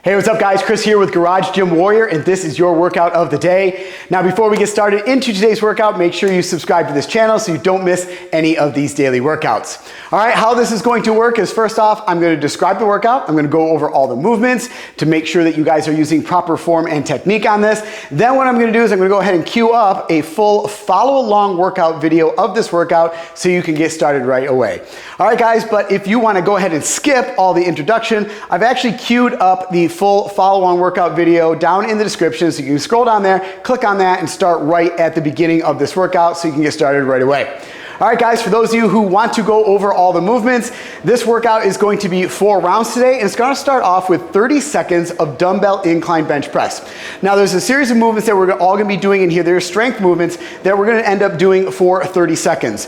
Hey, what's up guys? Chris here with Garage Gym Warrior, and this is your workout of the day. Now, before we get started into today's workout, make sure you subscribe to this channel so you don't miss any of these daily workouts. All right, how this is going to work is, first off, I'm going to describe the workout. I'm going to go over all the movements to make sure that you guys are using proper form and technique on this. Then what I'm going to do is I'm going to go ahead and queue up a full follow-along workout video of this workout so you can get started right away. All right, guys, but if you want to go ahead and skip all the introduction, I've actually queued up the full follow-on workout video down in the description, so you can scroll down there, click on that, and start right at the beginning of this workout so you can get started right away. All right, guys, for those of you who want to go over all the movements, this workout is going to be 4 rounds today, and it's going to start off with 30 seconds of dumbbell incline bench press. Now, there's a series of movements that we're all going to be doing in here. There's strength movements that we're going to end up doing for 30 seconds,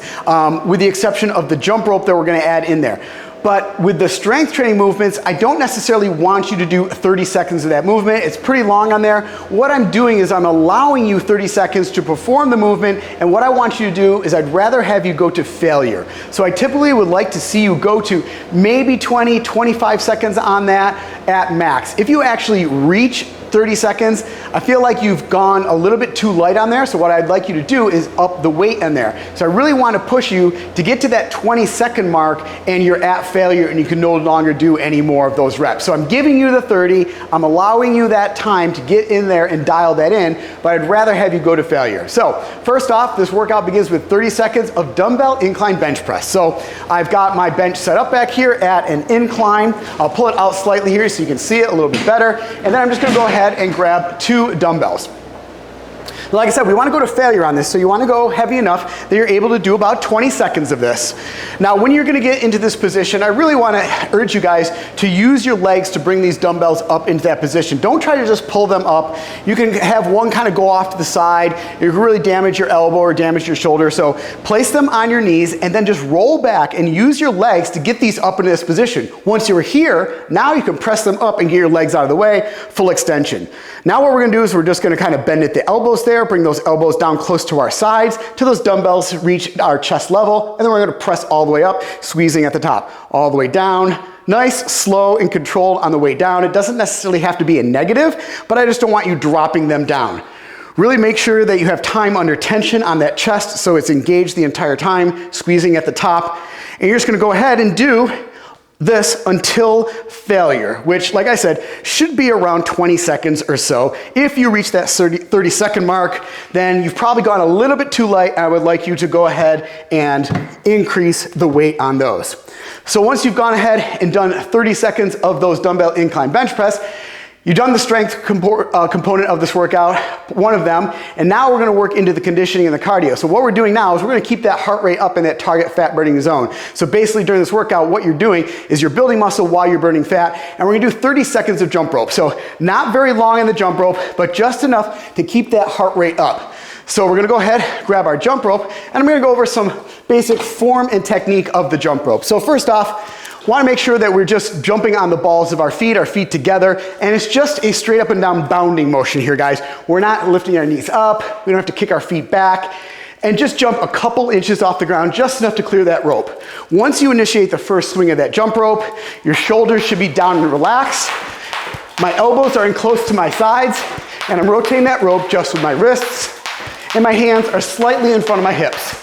with the exception of the jump rope that we're going to add in there. But with the strength training movements, I don't necessarily want you to do 30 seconds of that movement. It's pretty long on there. What I'm doing is I'm allowing you 30 seconds to perform the movement, and what I want you to do is I'd rather have you go to failure. So I typically would like to see you go to maybe 20, 25 seconds on that at max. If you actually reach 30 seconds, I feel like you've gone a little bit too light on there, so what I'd like you to do is up the weight in there. So I really want to push you to get to that 20-second mark and you're at failure and you can no longer do any more of those reps. So I'm giving you the 30, I'm allowing you that time to get in there and dial that in, but I'd rather have you go to failure. So first off, this workout begins with 30 seconds of dumbbell incline bench press. So I've got my bench set up back here at an incline. I'll pull it out slightly here so you can see it a little bit better, and then I'm just going to go ahead and grab 2 dumbbells. Like I said, we want to go to failure on this, so you want to go heavy enough that you're able to do about 20 seconds of this. Now, when you're going to get into this position, I really want to urge you guys to use your legs to bring these dumbbells up into that position. Don't try to just pull them up. You can have one kind of go off to the side. You can really damage your elbow or damage your shoulder. So place them on your knees and then just roll back and use your legs to get these up into this position. Once you're here, now you can press them up and get your legs out of the way, full extension. Now what we're going to do is we're just going to kind of bend at the elbows there, bring those elbows down close to our sides till those dumbbells reach our chest level, and then we're going to press all the way up, squeezing at the top, all the way down. Nice, slow, and controlled on the way down. It doesn't necessarily have to be a negative, but I just don't want you dropping them down. Really make sure that you have time under tension on that chest so it's engaged the entire time, squeezing at the top. And you're just going to go ahead and do this until failure, which, like I said, should be around 20 seconds or so. If you reach that 30-second mark, then you've probably gone a little bit too light. I would like you to go ahead and increase the weight on those. So once you've gone ahead and done 30 seconds of those dumbbell incline bench press, you've done the strength component of this workout, one of them, and now we're going to work into the conditioning and the cardio. So what we're doing now is we're going to keep that heart rate up in that target fat burning zone. So basically during this workout, what you're doing is you're building muscle while you're burning fat, and we're going to do 30 seconds of jump rope. So not very long in the jump rope, but just enough to keep that heart rate up. So we're going to go ahead, grab our jump rope, and I'm going to go over some basic form and technique of the jump rope. So first off, want to make sure that we're just jumping on the balls of our feet together, and it's just a straight up and down bounding motion here, guys. We're not lifting our knees up, we don't have to kick our feet back, and just jump a couple inches off the ground, just enough to clear that rope. Once you initiate the first swing of that jump rope, your shoulders should be down and relaxed. My elbows are in close to my sides, and I'm rotating that rope just with my wrists, and my hands are slightly in front of my hips.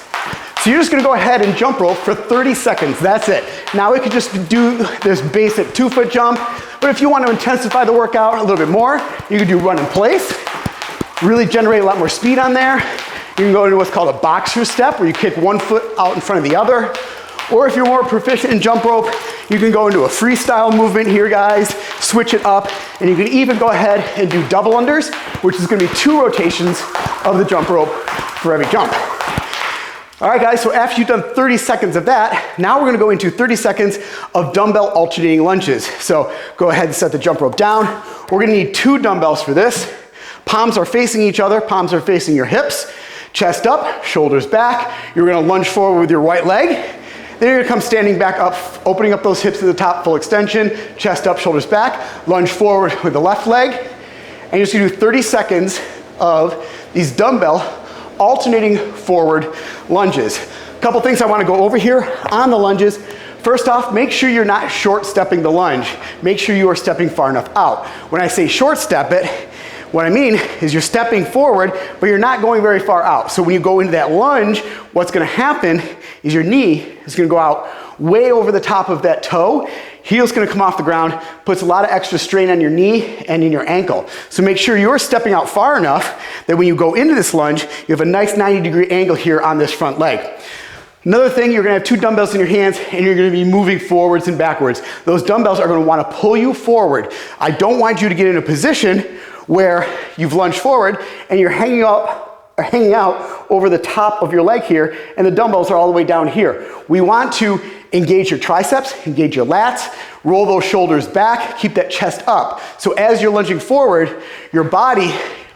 So you're just going to go ahead and jump rope for 30 seconds. That's it. Now we could just do this basic 2-foot jump, but if you want to intensify the workout a little bit more, you can do run in place, really generate a lot more speed on there. You can go into what's called a boxer step, where you kick one foot out in front of the other. Or if you're more proficient in jump rope, you can go into a freestyle movement here, guys, switch it up, and you can even go ahead and do double unders, which is going to be 2 rotations of the jump rope for every jump. All right, guys, so after you've done 30 seconds of that, now we're going to go into 30 seconds of dumbbell alternating lunges. So go ahead and set the jump rope down. We're going to need 2 dumbbells for this. Palms are facing each other, palms are facing your hips, chest up, shoulders back. You're going to lunge forward with your right leg. Then you're going to come standing back up, opening up those hips to the top, full extension, chest up, shoulders back, lunge forward with the left leg. And you're just going to do 30 seconds of these dumbbell alternating forward lunges. A couple things I want to go over here on the lunges. First off, make sure you're not short stepping the lunge. Make sure you are stepping far enough out. When I say short step it, what I mean is you're stepping forward, but you're not going very far out. So when you go into that lunge, what's gonna happen is your knee is gonna go out way over the top of that toe. Heel's gonna come off the ground, puts a lot of extra strain on your knee and in your ankle. So make sure you're stepping out far enough that when you go into this lunge, you have a nice 90-degree angle here on this front leg. Another thing, you're gonna have two dumbbells in your hands and you're gonna be moving forwards and backwards. Those dumbbells are gonna wanna pull you forward. I don't want you to get in a position where you've lunged forward and you're hanging out over the top of your leg here and the dumbbells are all the way down here. We want to engage your triceps, engage your lats, roll those shoulders back, keep that chest up. So as you're lunging forward, your body,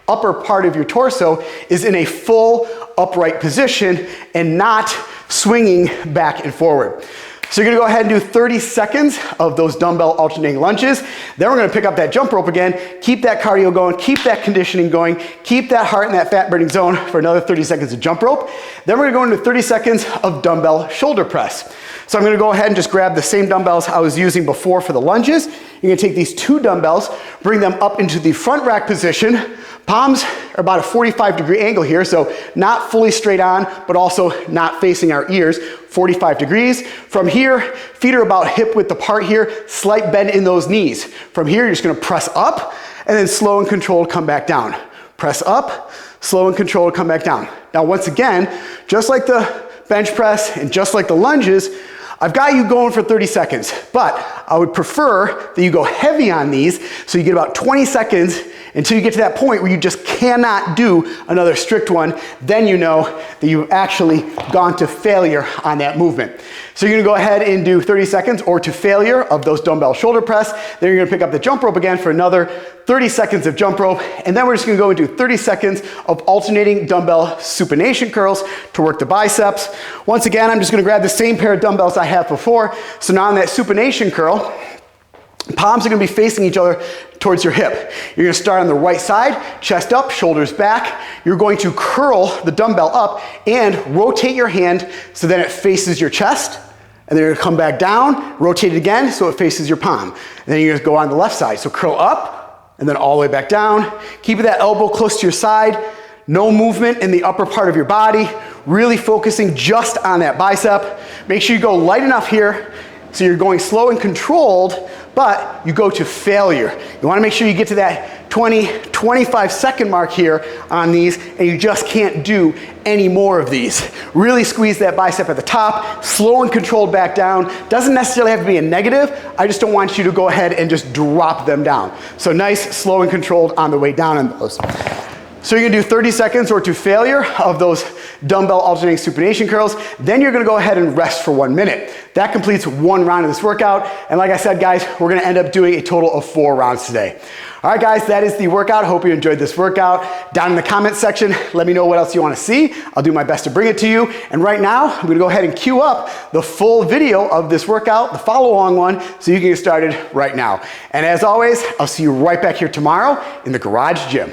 upper part of your torso is in a full upright position and not swinging back and forward. So you're gonna go ahead and do 30 seconds of those dumbbell alternating lunges. Then we're gonna pick up that jump rope again, keep that cardio going, keep that conditioning going, keep that heart in that fat burning zone for another 30 seconds of jump rope. Then we're gonna go into 30 seconds of dumbbell shoulder press. So I'm gonna go ahead and just grab the same dumbbells I was using before for the lunges. You're gonna take these two dumbbells, bring them up into the front rack position. Palms are about a 45-degree angle here, so not fully straight on, but also not facing our ears, 45 degrees. From here, feet are about hip width apart here, slight bend in those knees. From here, you're just gonna press up, and then slow and controlled come back down. Press up, slow and controlled come back down. Now, once again, just like the bench press and just like the lunges, I've got you going for 30 seconds, but I would prefer that you go heavy on these so you get about 20 seconds until you get to that point where you just cannot do another strict one. Then you know that you've actually gone to failure on that movement. So you're gonna go ahead and do 30 seconds or to failure of those dumbbell shoulder press. Then you're gonna pick up the jump rope again for another 30 seconds of jump rope. And then we're just gonna go and do 30 seconds of alternating dumbbell supination curls to work the biceps. Once again, I'm just gonna grab the same pair of dumbbells I had before. So now on that supination curl, palms are gonna be facing each other towards your hip. You're gonna start on the right side, chest up, shoulders back. You're going to curl the dumbbell up and rotate your hand so that it faces your chest. And then you're gonna come back down, rotate it again so it faces your palm. And then you're gonna go on the left side. So curl up and then all the way back down. Keep that elbow close to your side. No movement in the upper part of your body. Really focusing just on that bicep. Make sure you go light enough here so you're going slow and controlled, but you go to failure. You wanna make sure you get to that 20, 25 second mark here on these, and you just can't do any more of these. Really squeeze that bicep at the top, slow and controlled back down. Doesn't necessarily have to be a negative, I just don't want you to go ahead and just drop them down. So nice, slow and controlled on the way down on those. So you're gonna do 30 seconds or to failure of those dumbbell alternating supination curls. Then you're gonna go ahead and rest for 1 minute. That completes one round of this workout. And like I said, guys, we're gonna end up doing a total of 4 rounds today. All right, guys, that is the workout. Hope you enjoyed this workout. Down in the comment section, let me know what else you wanna see. I'll do my best to bring it to you. And right now, I'm gonna go ahead and queue up the full video of this workout, the follow-along one, so you can get started right now. And as always, I'll see you right back here tomorrow in the garage gym.